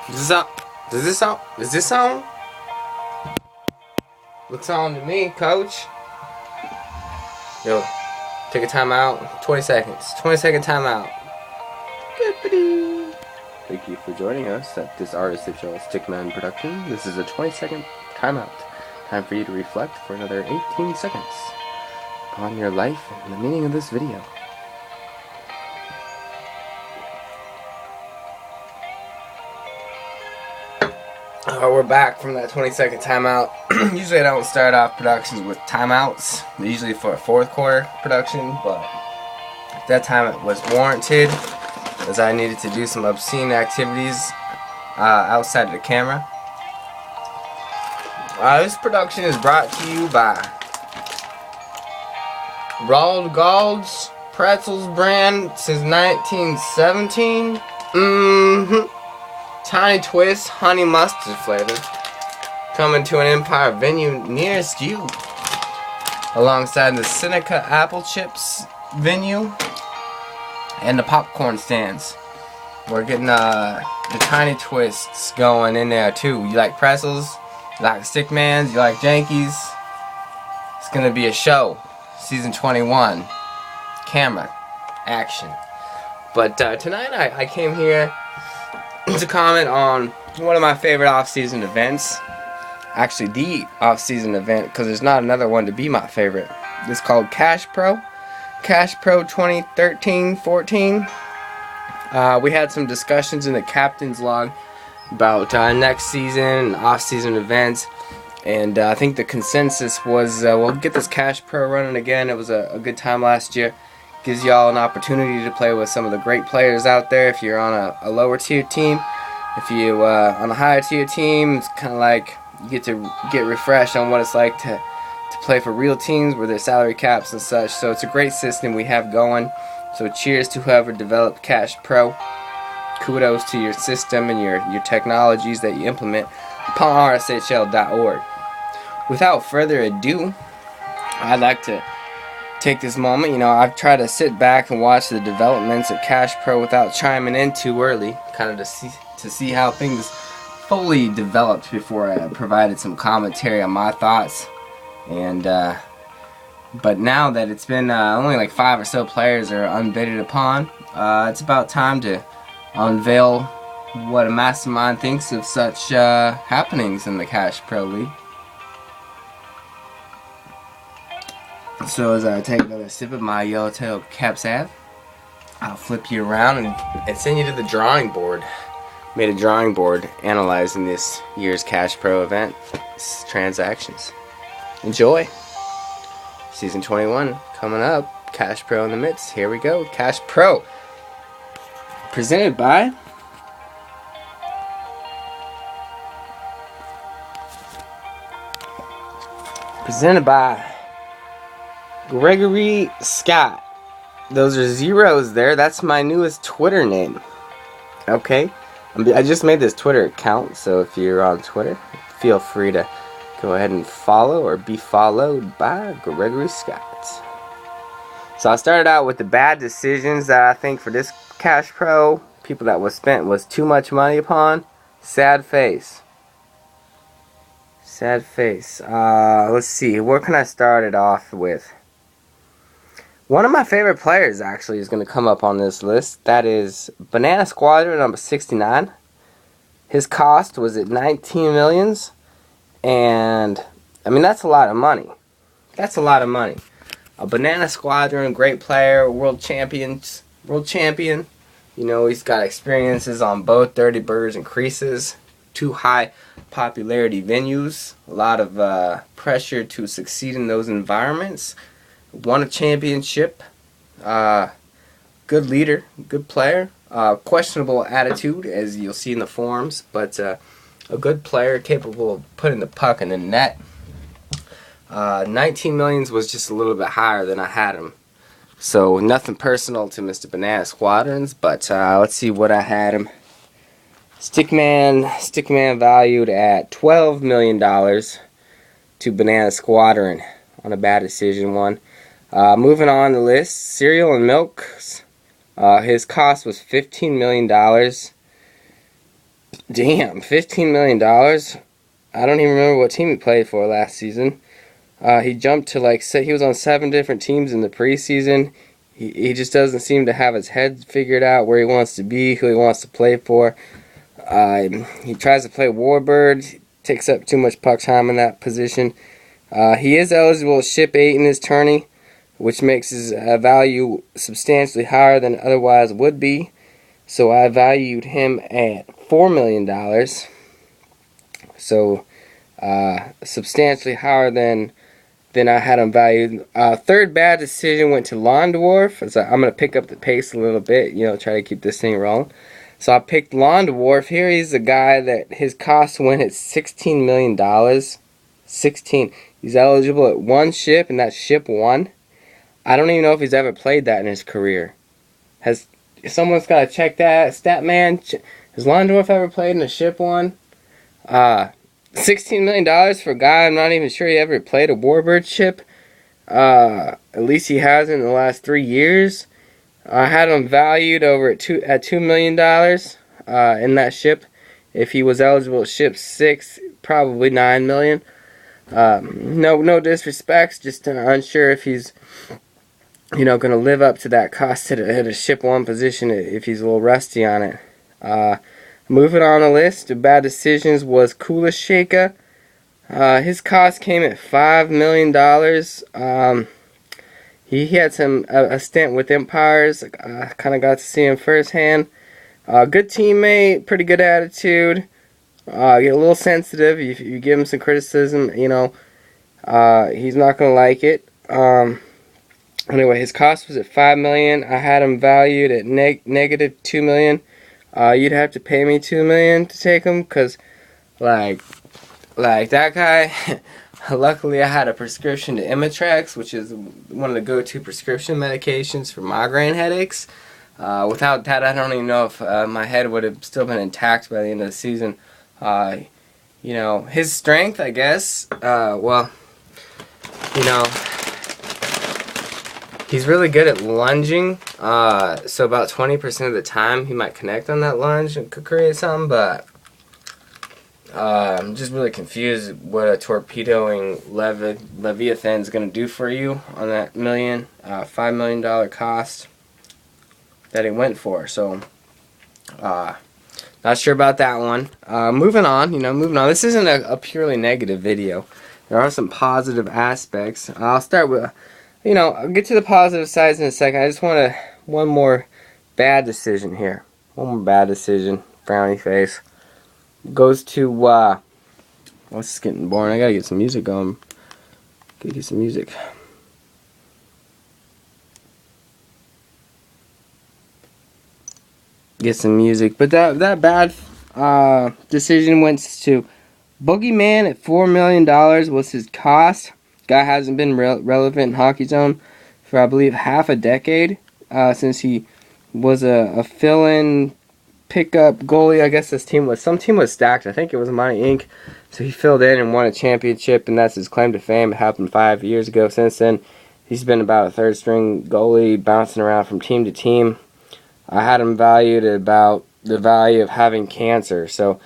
Is this on? Is this on? Is this on? Looks on to me, coach. Yo, take a timeout. 20 seconds. 20-second timeout. Thank you for joining us at this artist show Stickman production. This is a 20-second timeout. Time for you to reflect for another 18 seconds upon your life and the meaning of this video. We're back from that 20-second timeout. Usually I don't start off productions with timeouts. They're usually for a fourth quarter production, but that time it was warranted as I needed to do some obscene activities outside of the camera. This production is brought to you by Rolled Gould's Pretzels brand since 1917. Tiny Twist honey mustard flavor, coming to an Empire venue nearest you, alongside the Seneca apple chips venue and the popcorn stands. We're getting the Tiny Twists going in there too. You like pretzels? You like Stickmans? You like Jankies? It's gonna be a show. Season 21. Camera. Action. But tonight I came here to comment on one of my favorite off-season events. Actually, the off-season event, because there's not another one to be my favorite. It's called cashpro. Cashpro 2013-14. We had some discussions in the captain's log about next season and off-season events, and I think the consensus was we'll get this cashpro running again. It was a good time last year. Gives y'all an opportunity to play with some of the great players out there. If you're on a lower tier team, if you on a higher tier team, it's kind of like you get to get refreshed on what it's like to play for real teams where there's salary caps and such. So it's a great system we have going. So cheers to whoever developed cashpro. Kudos to your system and your technologies that you implement upon rshl.org. Without further ado, I'd like to take this moment. I've tried to sit back and watch the developments of cashpro without chiming in too early, kind of to see how things fully developed before I provided some commentary on my thoughts. And but now that it's been only like 5 or so players are unbidded upon, it's about time to unveil what a mastermind thinks of such happenings in the cashpro league. So as I take another sip of my Yellowtail Caps Ave, I'll flip you around and send you to the drawing board. Made a drawing board analyzing this year's cashpro event transactions. Enjoy. Season 21 coming up. Cashpro in the midst. Here we go. Cashpro. Presented by Gregory Scott. Those are zeros there. That's my newest Twitter name. Okay? I just made this Twitter account, so if you're on Twitter, feel free to go ahead and follow or be followed by Gregory Scott. So I started out with the bad decisions that I think for this cashpro, people that was spent was too much money upon. Sad face. Sad face. Let's see. Where can I start it off with? One of my favorite players actually is going to come up on this list. That is Banana Squadron number 69. His cost was at 19 millions. And, I mean, that's a lot of money. That's a lot of money. A Banana Squadron, great player, world champion. He's got experiences on both Dirty Birds and Creases. 2 high popularity venues. A lot of pressure to succeed in those environments. Won a championship. Good leader. Good player. Questionable attitude, as you'll see in the forums. But a good player, capable of putting the puck in the net. 19 millions was just a little bit higher than I had him. So nothing personal to Mr. Banana Squadrons, but let's see what I had him. Stickman valued at $12 million to Banana Squadron on a bad decision one. Moving on the list, Cereal and Milk. His cost was $15 million. Damn, $15 million. I don't even remember what team he played for last season. He jumped to he was on 7 different teams in the preseason. He just doesn't seem to have his head figured out where he wants to be, who he wants to play for. He tries to play Warbird, takes up too much puck time in that position. He is eligible to ship 8 in his tourney, which makes his value substantially higher than it otherwise would be. So I valued him at $4 million. So substantially higher than I had him valued. Third bad decision went to Lawn Dwarf. So I'm going to pick up the pace a little bit, try to keep this thing rolling. So I picked Lawn Dwarf. Here he's a guy that his cost went at $16 million. 16. He's eligible at 1 ship, and that's ship 1. I don't even know if he's ever played that in his career. Someone's got to check that. Statman, has Lawn Dwarf ever played in a ship 1? $16 million for a guy I'm not even sure he ever played a Warbird ship. At least he hasn't in the last 3 years. I had him valued over at $2 million in that ship. If he was eligible at ship 6, probably $9 million. No disrespects, just unsure if he's going to live up to that cost at a ship 1 position if he's a little rusty on it. Moving on the list, the bad decisions was Kula Shaka. His cost came at $5 million. He had a stint with Empires. Kind of got to see him firsthand. Good teammate, pretty good attitude. Get a little sensitive. If you give him some criticism, he's not going to like it. Anyway, his cost was at $5 million. I had him valued at negative $2 million. You'd have to pay me $2 million to take him, cause like that guy. Luckily, I had a prescription to Imitrex, which is one of the go-to prescription medications for migraine headaches. Without that, I don't even know if my head would have still been intact by the end of the season. His strength, I guess. He's really good at lunging. So about 20% of the time, he might connect on that lunge and could create something, but I'm just really confused what a torpedoing Leviathan is going to do for you on that $5 million cost that he went for. So, not sure about that one. Moving on. This isn't a purely negative video. There are some positive aspects. I'll start with, I'll get to the positive sides in a second. I just want one more bad decision here. One more bad decision. Frowny face. Goes to, well, this is getting boring. I gotta get some music going. Gotta get some music. Get some music. But that bad decision went to Boogeyman at $4 million was his cost. Guy hasn't been relevant in Hockey Zone for, I believe, half a decade. Since he was a fill-in pickup goalie. I guess some team was stacked. I think it was Money Inc. So he filled in and won a championship, and that's his claim to fame. It happened 5 years ago. Since then, he's been about a third-string goalie, bouncing around from team to team. I had him valued at about the value of having cancer. So